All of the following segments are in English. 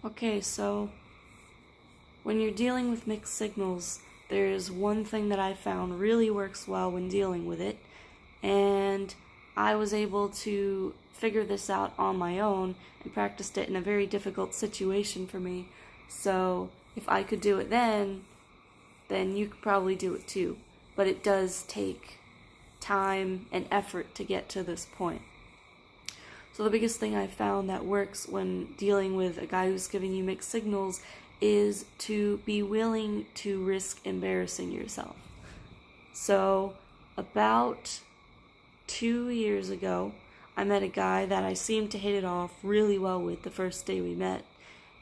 Okay, so when you're dealing with mixed signals, there's one thing that I found really works well when dealing with it, and I was able to figure this out on my own and practiced it in a very difficult situation for me. So if I could do it then you could probably do it too. But it does take time and effort to get to this point. So the biggest thing I found that works when dealing with a guy who's giving you mixed signals is to be willing to risk embarrassing yourself. So about 2 years ago, I met a guy that I seemed to hit it off really well with the first day we met.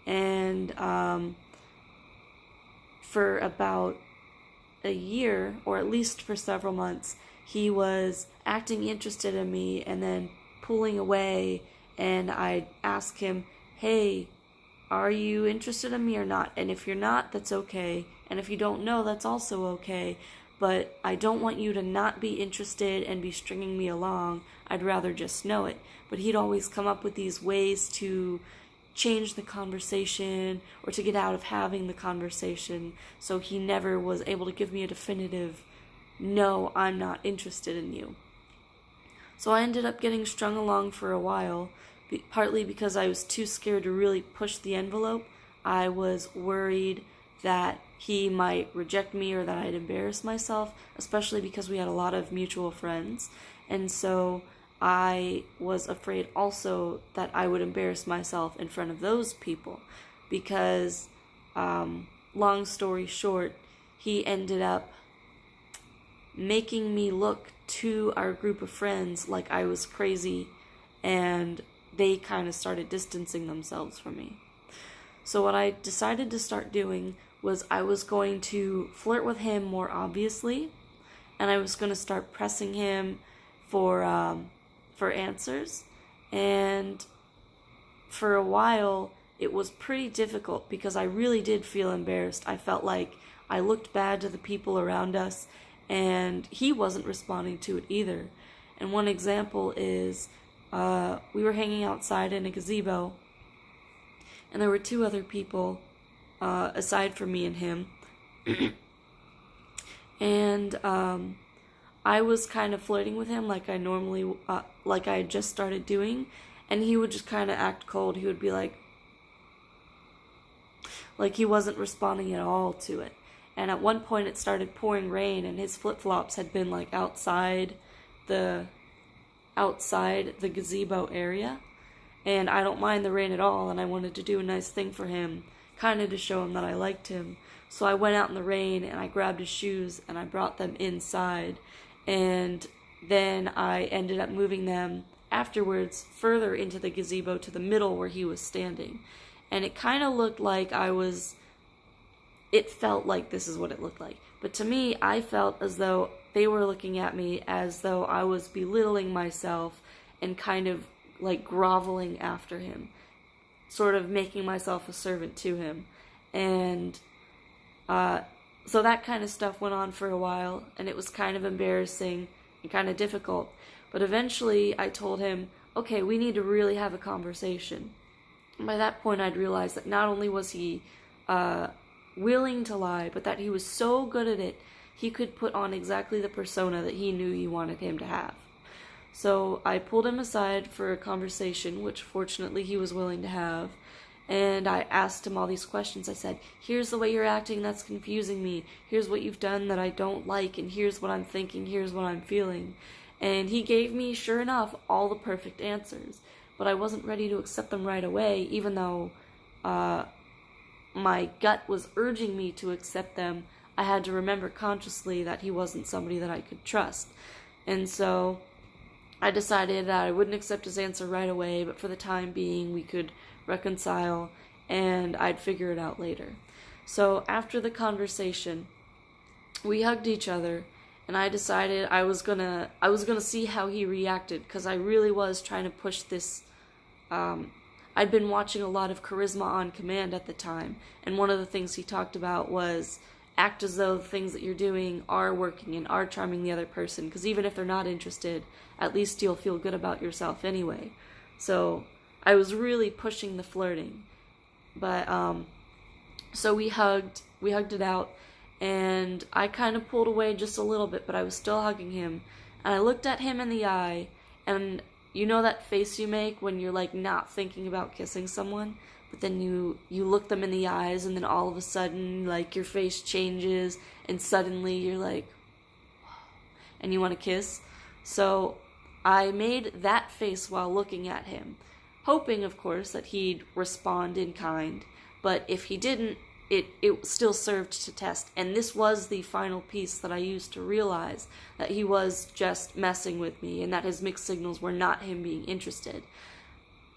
And for about a year, or at least for several months, he was acting interested in me and then pulling away, and I'd ask him, hey, are you interested in me or not? And if you're not, that's okay. And if you don't know, that's also okay. But I don't want you to not be interested and be stringing me along. I'd rather just know it. But he'd always come up with these ways to change the conversation or to get out of having the conversation. So he never was able to give me a definitive, no, I'm not interested in you. So I ended up getting strung along for a while, partly because I was too scared to really push the envelope. I was worried that he might reject me or that I'd embarrass myself, especially because we had a lot of mutual friends. And so I was afraid also that I would embarrass myself in front of those people because, long story short, he ended up making me look to our group of friends like I was crazy, and they kind of started distancing themselves from me. So what I decided to start doing was I was going to flirt with him more obviously, and I was going to start pressing him for answers. And for a while it was pretty difficult because I really did feel embarrassed. I felt like I looked bad to the people around us, and he wasn't responding to it either. And one example is we were hanging outside in a gazebo, and there were two other people aside from me and him. And I was kind of flirting with him like I normally, like I had just started doing, and he would just kind of act cold. He would be like he wasn't responding at all to it. And at one point it started pouring rain, and his flip-flops had been like outside the gazebo area. And I don't mind the rain at all, and I wanted to do a nice thing for him, kind of to show him that I liked him. So I went out in the rain and I grabbed his shoes and I brought them inside. And then I ended up moving them afterwards further into the gazebo to the middle where he was standing. And it kind of looked like it felt like this is what it looked like. But to me, I felt as though they were looking at me as though I was belittling myself and kind of like groveling after him, sort of making myself a servant to him. And so that kind of stuff went on for a while, and it was kind of embarrassing and kind of difficult. But eventually I told him, okay, we need to really have a conversation. And by that point I'd realized that not only was he willing to lie, but that he was so good at it, he could put on exactly the persona that he knew you wanted him to have. So I pulled him aside for a conversation, which fortunately he was willing to have, and I asked him all these questions. I said, here's the way you're acting that's confusing me, here's what you've done that I don't like, and here's what I'm thinking, here's what I'm feeling. And he gave me, sure enough, all the perfect answers, but I wasn't ready to accept them right away, even though my gut was urging me to accept them. I had to remember consciously that he wasn't somebody that I could trust. And so I decided that I wouldn't accept his answer right away, but for the time being we could reconcile and I'd figure it out later. So after the conversation, we hugged each other, and I decided I was gonna see how he reacted, because I really was trying to push this. I'd been watching a lot of Charisma on Command at the time, and one of the things he talked about was act as though the things that you're doing are working and are charming the other person, because even if they're not interested, at least you'll feel good about yourself anyway. So I was really pushing the flirting. But so we hugged it out, and I kind of pulled away just a little bit, but I was still hugging him, and I looked at him in the eye, and you know that face you make when you're like not thinking about kissing someone, but then you look them in the eyes, and then all of a sudden like your face changes, and suddenly you're like, and you want to kiss. So I made that face while looking at him, hoping, of course, that he'd respond in kind. But if he didn't, it still served to test. And this was the final piece that I used to realize that he was just messing with me and that his mixed signals were not him being interested.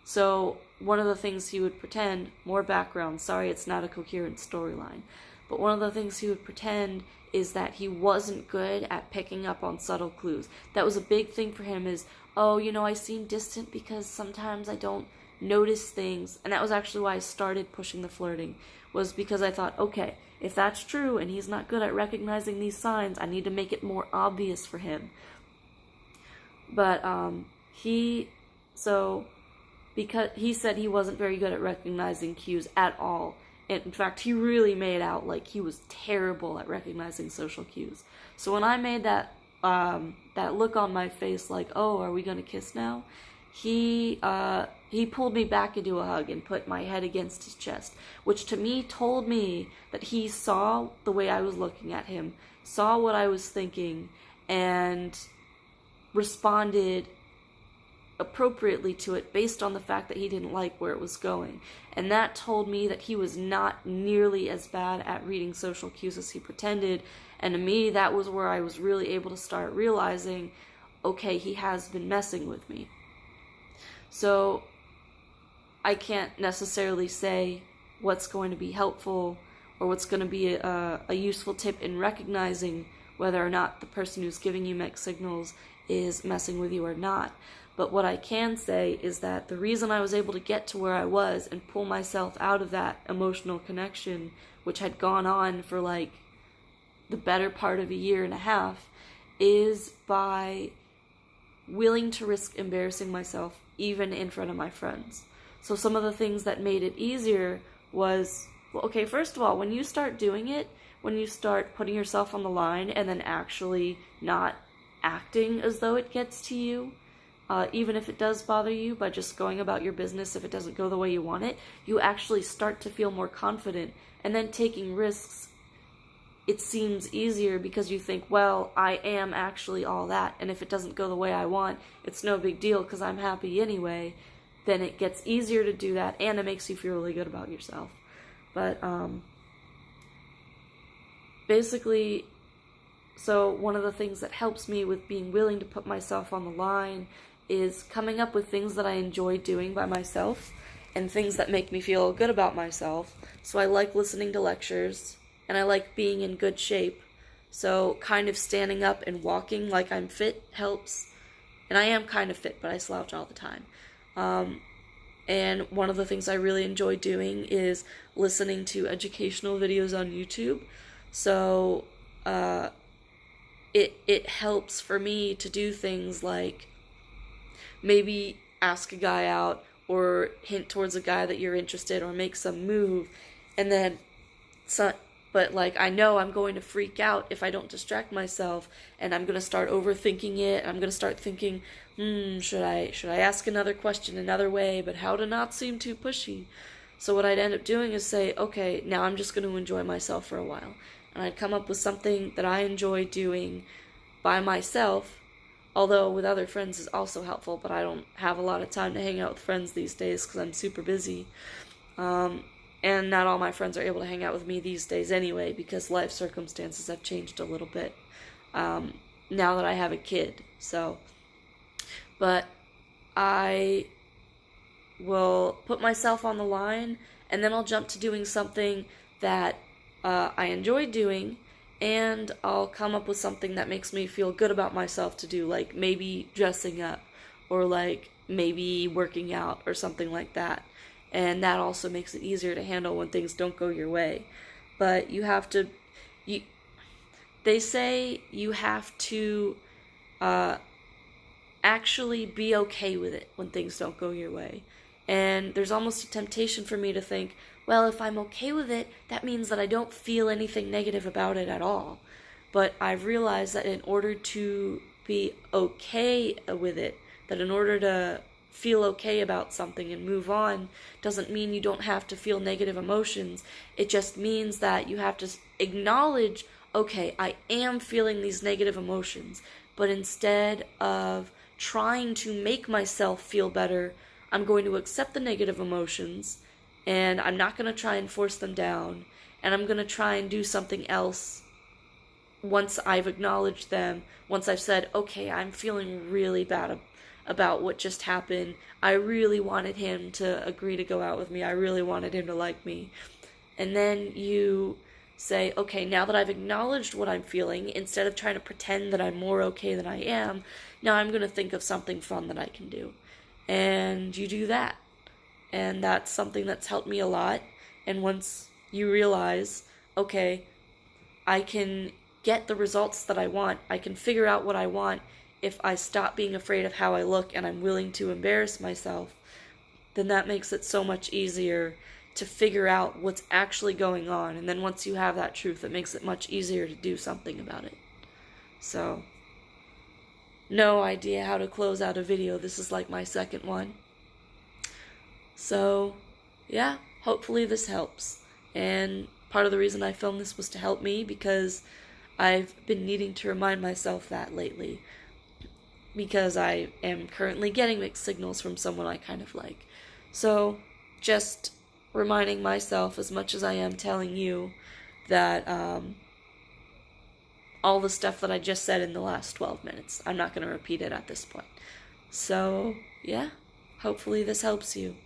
So one of the things he would pretend, more background, sorry it's not a coherent storyline, but one of the things he would pretend is that he wasn't good at picking up on subtle clues. That was a big thing for him is, oh, I seem distant because sometimes I don't notice things. And that was actually why I started pushing the flirting, was because I thought, okay, if that's true and he's not good at recognizing these signs, I need to make it more obvious for him. But because he said he wasn't very good at recognizing cues at all. And in fact, he really made out like he was terrible at recognizing social cues. So when I made that look on my face like, oh, are we gonna kiss now? He pulled me back into a hug and put my head against his chest, which to me told me that he saw the way I was looking at him, saw what I was thinking, and responded appropriately to it based on the fact that he didn't like where it was going. And that told me that he was not nearly as bad at reading social cues as he pretended. And to me, that was where I was really able to start realizing, okay, he has been messing with me. So I can't necessarily say what's going to be helpful or what's going to be a useful tip in recognizing whether or not the person who's giving you mixed signals is messing with you or not. But what I can say is that the reason I was able to get to where I was and pull myself out of that emotional connection, which had gone on for like the better part of a year and a half, is by willing to risk embarrassing myself even in front of my friends. So some of the things that made it easier was, well, okay, first of all, when you start doing it, when you start putting yourself on the line and then actually not acting as though it gets to you, even if it does bother you, by just going about your business, if it doesn't go the way you want it, you actually start to feel more confident. And then taking risks, it seems easier because you think, well, I am actually all that, and if it doesn't go the way I want, it's no big deal because I'm happy anyway. Then it gets easier to do that, and it makes you feel really good about yourself. But basically, so one of the things that helps me with being willing to put myself on the line is coming up with things that I enjoy doing by myself and things that make me feel good about myself. So I like listening to lectures, and I like being in good shape. So kind of standing up and walking like I'm fit helps. And I am kind of fit, but I slouch all the time. And one of the things I really enjoy doing is listening to educational videos on YouTube. So it helps for me to do things like maybe ask a guy out or hint towards a guy that you're interested or make some move, and then but like I know I'm going to freak out if I don't distract myself, and I'm going to start overthinking it. I'm going to start thinking, should I ask another question another way, but how to not seem too pushy? So what I'd end up doing is say, okay, now I'm just going to enjoy myself for a while. And I'd come up with something that I enjoy doing by myself, although with other friends is also helpful, but I don't have a lot of time to hang out with friends these days because I'm super busy. And not all my friends are able to hang out with me these days anyway, because life circumstances have changed a little bit now that I have a kid. So, but I will put myself on the line, and then I'll jump to doing something that I enjoy doing, and I'll come up with something that makes me feel good about myself to do, like maybe dressing up, or like maybe working out, or something like that. And that also makes it easier to handle when things don't go your way. But you have to, they say you have to actually be okay with it when things don't go your way. And there's almost a temptation for me to think, well, if I'm okay with it, that means that I don't feel anything negative about it at all. But I've realized that in order to be okay with it, that in order to feel okay about something and move on, doesn't mean you don't have to feel negative emotions. It just means that you have to acknowledge, okay, I am feeling these negative emotions, but instead of trying to make myself feel better, I'm going to accept the negative emotions, and I'm not going to try and force them down, and I'm going to try and do something else once I've acknowledged them, once I've said, okay, I'm feeling really bad about what just happened. I really wanted him to agree to go out with me. I really wanted him to like me. And then you say, okay, now that I've acknowledged what I'm feeling, instead of trying to pretend that I'm more okay than I am, now I'm going to think of something fun that I can do. And you do that. And that's something that's helped me a lot. And once you realize, okay, I can get the results that I want, I can figure out what I want if I stop being afraid of how I look and I'm willing to embarrass myself, then that makes it so much easier to figure out what's actually going on. And then once you have that truth, it makes it much easier to do something about it. So, no idea how to close out a video. This is like my second one. So, yeah, hopefully this helps. And part of the reason I filmed this was to help me, because I've been needing to remind myself that lately, because I am currently getting mixed signals from someone I kind of like. So, just reminding myself as much as I am telling you that all the stuff that I just said in the last 12 minutes, I'm not going to repeat it at this point. So, yeah, hopefully this helps you.